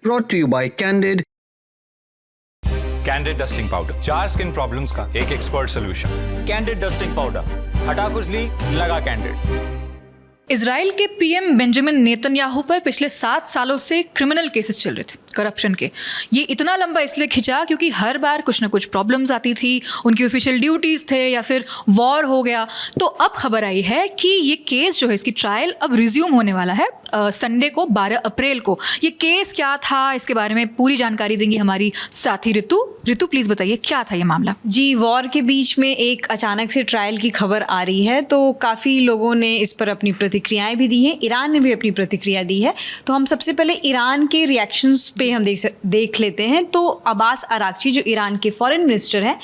brought to you by Candid. Candid dusting powder, 4 skin problems का एक expert solution. Candid dusting powder, हटा खुजली, लगा कैंडिड। इजराइल के पीएम बेंजामिन नेतन्याहू पर पिछले 7 सालों से क्रिमिनल केसेस चल रहे थे करप्शन के। ये इतना लंबा इसलिए खिंचा क्योंकि हर बार कुछ ना कुछ प्रॉब्लम्स आती थी, उनकी ऑफिशियल ड्यूटीज़ थे या फिर वॉर हो गया। तो अब खबर आई है कि ये केस जो है, इसकी ट्रायल अब रिज्यूम होने वाला है संडे को 12 अप्रैल को। ये केस क्या था, इसके बारे में पूरी जानकारी देंगी हमारी साथी ऋतु प्लीज़ बताइए क्या था ये मामला। जी, वॉर के बीच में एक अचानक से ट्रायल की खबर आ रही है, तो काफ़ी लोगों ने इस पर अपनी प्रतिक्रियाएं भी दी हैं। ईरान ने भी अपनी प्रतिक्रिया दी है। तो हम सबसे पहले ईरान के रिएक्शंस पे हम देख लेते हैं। तो अब्बास अरागची जो ईरान के फॉरेन मिनिस्टर हैं,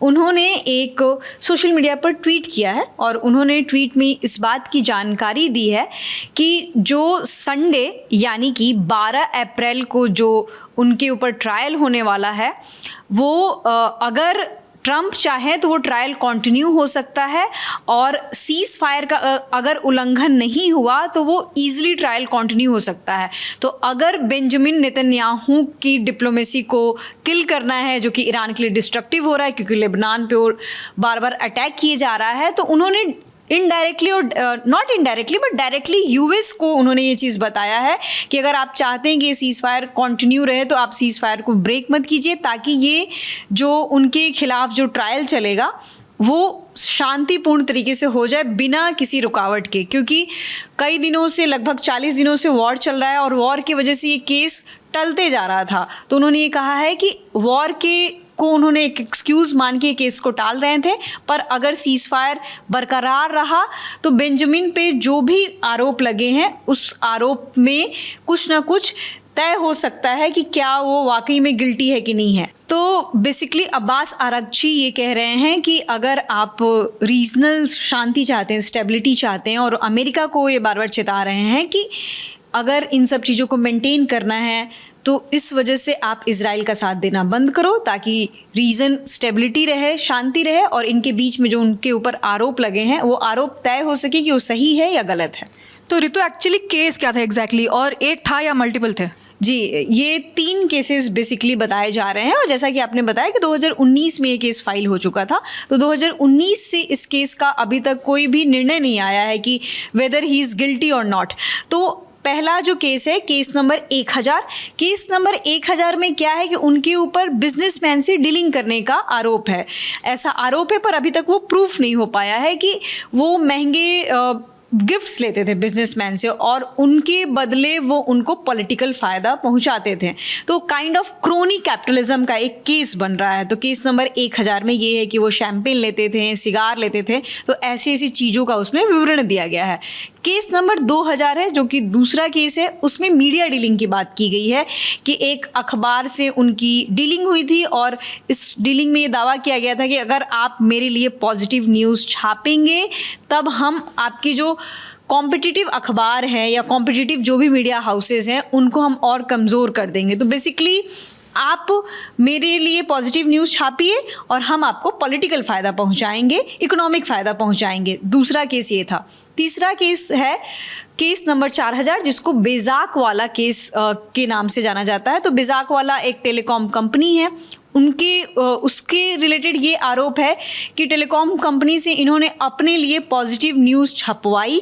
उन्होंने एक सोशल मीडिया पर ट्वीट किया है और उन्होंने ट्वीट में इस बात की जानकारी दी है कि जो संडे यानी कि 12 अप्रैल को जो उनके ऊपर ट्रायल होने वाला है, वो अगर ट्रंप चाहे तो वो ट्रायल कंटिन्यू हो सकता है और सीज़ फायर का अगर उल्लंघन नहीं हुआ तो वो ईजिली ट्रायल कंटिन्यू हो सकता है। तो अगर बेंजामिन नेतन्याहू की डिप्लोमेसी को किल करना है, जो कि ईरान के लिए डिस्ट्रक्टिव हो रहा है क्योंकि लेबनान पे बार बार अटैक किए जा रहा है, तो उन्होंने इनडायरेक्टली और not indirectly but directly US को उन्होंने ये चीज़ बताया है कि अगर आप चाहते हैं कि ये सीज़ फायर कंटिन्यू रहे तो आप सीज़ फायर को ब्रेक मत कीजिए, ताकि ये जो उनके खिलाफ जो ट्रायल चलेगा वो शांतिपूर्ण तरीके से हो जाए बिना किसी रुकावट के। क्योंकि कई दिनों से, लगभग 40 दिनों से वॉर चल रहा है और वॉर की वजह से ये केस टलते जा रहा था। तो उन्होंने ये कहा है कि वॉर को उन्होंने एक एक्सक्यूज़ मान के केस को टाल रहे थे, पर अगर सीज़ फायर बरकरार रहा तो बेंजामिन पे जो भी आरोप लगे हैं उस आरोप में कुछ ना कुछ तय हो सकता है कि क्या वो वाकई में गिल्टी है कि नहीं है। तो बेसिकली अब्बास अरागची ये कह रहे हैं कि अगर आप रीजनल शांति चाहते हैं, स्टेबिलिटी चाहते हैं, और अमेरिका को ये बार बार चेता रहे हैं कि अगर इन सब चीज़ों को मेंटेन करना है तो इस वजह से आप इजराइल का साथ देना बंद करो, ताकि रीजन स्टेबिलिटी रहे, शांति रहे, और इनके बीच में जो उनके ऊपर आरोप लगे हैं वो आरोप तय हो सके कि वो सही है या गलत है। तो ऋतु, एक्चुअली केस क्या था एग्जैक्टली, और एक था या मल्टीपल थे? जी, ये 3 केसेस बेसिकली बताए जा रहे हैं, और जैसा कि आपने बताया कि 2019 में ये केस फाइल हो चुका था। तो 2019 से इस केस का अभी तक कोई भी निर्णय नहीं आया है कि वेदर ही इज़ गिल्टी और नॉट। तो पहला जो केस है, केस नंबर 1000। केस नंबर 1000 में क्या है कि उनके ऊपर बिजनेसमैन से डीलिंग करने का आरोप है। ऐसा आरोप है, पर अभी तक वो प्रूफ नहीं हो पाया है कि वो महंगे गिफ्ट्स लेते थे बिजनेसमैन से और उनके बदले वो उनको पॉलिटिकल फ़ायदा पहुंचाते थे। तो काइंड ऑफ क्रोनी कैपिटलिज्म का एक केस बन रहा है। तो केस नंबर 1000 में ये है कि वो शैम्पेन लेते थे, सिगार लेते थे, तो ऐसी ऐसी चीज़ों का उसमें विवरण दिया गया है। केस नंबर 2000 है, जो कि दूसरा केस है, उसमें मीडिया डीलिंग की बात की गई है कि एक अखबार से उनकी डीलिंग हुई थी और इस डीलिंग में ये दावा किया गया था कि अगर आप मेरे लिए पॉजिटिव न्यूज़ छापेंगे तब हम आपकी जो कॉम्पिटिटिव अखबार है या कॉम्पिटिटिव जो भी मीडिया हाउसेस हैं उनको हम और कमज़ोर कर देंगे। तो बेसिकली आप मेरे लिए पॉजिटिव न्यूज़ छापिए और हम आपको पॉलिटिकल फ़ायदा पहुंचाएंगे, इकोनॉमिक फ़ायदा पहुंचाएंगे। दूसरा केस ये था। तीसरा केस है केस नंबर 4000, जिसको बेज़ाक वाला केस के नाम से जाना जाता है। तो बेज़ाक वाला एक टेलीकॉम कंपनी है, उसके रिलेटेड ये आरोप है कि टेलीकॉम कंपनी से इन्होंने अपने लिए पॉजिटिव न्यूज़ छपवाई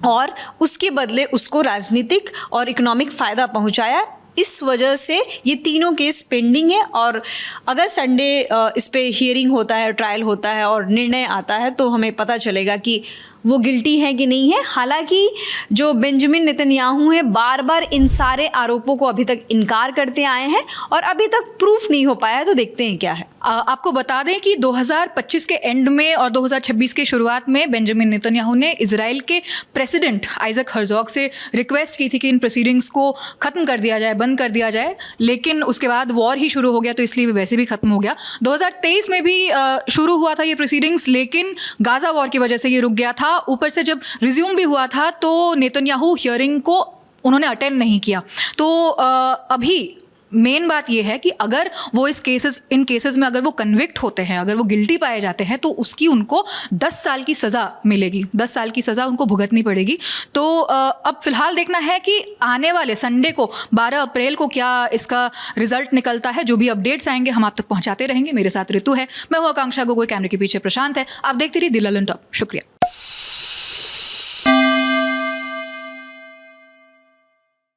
और उसके बदले उसको राजनीतिक और इकोनॉमिक फ़ायदा पहुंचाया। इस वजह से ये तीनों केस पेंडिंग है, और अगर संडे इस पे हियरिंग होता है, ट्रायल होता है और निर्णय आता है तो हमें पता चलेगा कि वो गिल्टी है कि नहीं है। हालांकि जो बेंजामिन नेतन्याहू हैं बार बार इन सारे आरोपों को अभी तक इनकार करते आए हैं और अभी तक प्रूफ नहीं हो पाया है। तो देखते हैं क्या है। आपको बता दें कि 2025 के एंड में और 2026 के शुरुआत में बेंजामिन नेतन्याहू ने इजराइल के प्रेसिडेंट आइजक हर्जोग से रिक्वेस्ट की थी कि इन प्रोसीडिंग्स को ख़त्म कर दिया जाए, बंद कर दिया जाए, लेकिन उसके बाद वॉर ही शुरू हो गया तो इसलिए वैसे भी ख़त्म हो गया। 2023 में भी शुरू हुआ था ये प्रोसीडिंग्स, लेकिन गाज़ा वॉर की वजह से ये रुक गया था। ऊपर से जब रिज्यूम भी हुआ था तो नेतन्याहू हियरिंग को उन्होंने अटेंड नहीं किया। तो अभी मेन बात ये है कि अगर वो इन केसेस में अगर वो कन्विक्ट होते हैं, अगर वो गिल्टी पाए जाते हैं, तो उसकी उनको 10 साल की सज़ा मिलेगी, 10 साल की सज़ा उनको भुगतनी पड़ेगी। तो अब फिलहाल देखना है कि आने वाले संडे को 12 अप्रैल को क्या इसका रिजल्ट निकलता है। जो भी अपडेट्स आएंगे हम आप तक पहुंचाते रहेंगे। मेरे साथ ऋतु है, मैं हूँ आकांक्षा गोगोई, कैमरे के पीछे प्रशांत है। आप देखते रहिए दिल ललन टॉप। शुक्रिया।